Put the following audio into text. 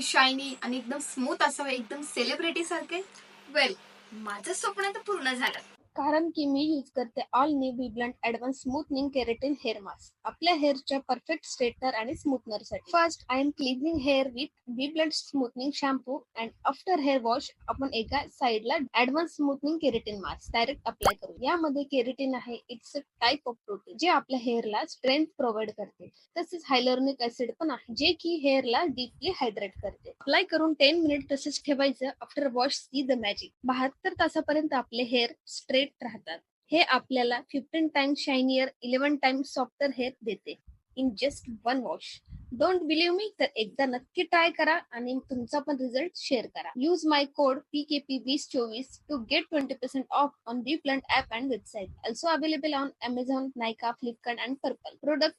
Shiny आणि एकदम smooth असावे, एकदम सेलिब्रिटी सारखे? वेल, माझं स्वप्न तर पूर्ण झालं. कारण की मी यूज करते all new B Blunt advance smoothening keratin hair mask आपल्या हेअरच्या परफेक्ट स्ट्रेटनर आणि स्मूथनरसाठी. First I am cleaning hair with B Blunt smoothening shampoo and after hair wash आपण एका साइडला advance smoothening keratin mask direct apply करू. यामध्ये keratin आहे, it's a type of protein जे आपल्या हेअरला स्ट्रेंथ प्रोव्हाइड करते. तसेच हायलोरनिक ऍसिड पण आहे जे की हेअरला डीपली हायड्रेट करते. अप्लाय करून 10 मिनिट तसेच ठेवायचं. After wash see the magic. 72 तासापर्यंत आपले हेअर स्ट्रेट राहतात. हे आपल्याला 15 times shinier 11 times softer hair देते in just one wash. Don't believe me तर एकदा नक्की ट्राय करा आणि तुमचा पण रिझल्ट शेअर करा. Use my code PKP2024 to get 20% off on B Blunt app and website. Also available on Amazon, Nykaa, Flipkart and purple. Product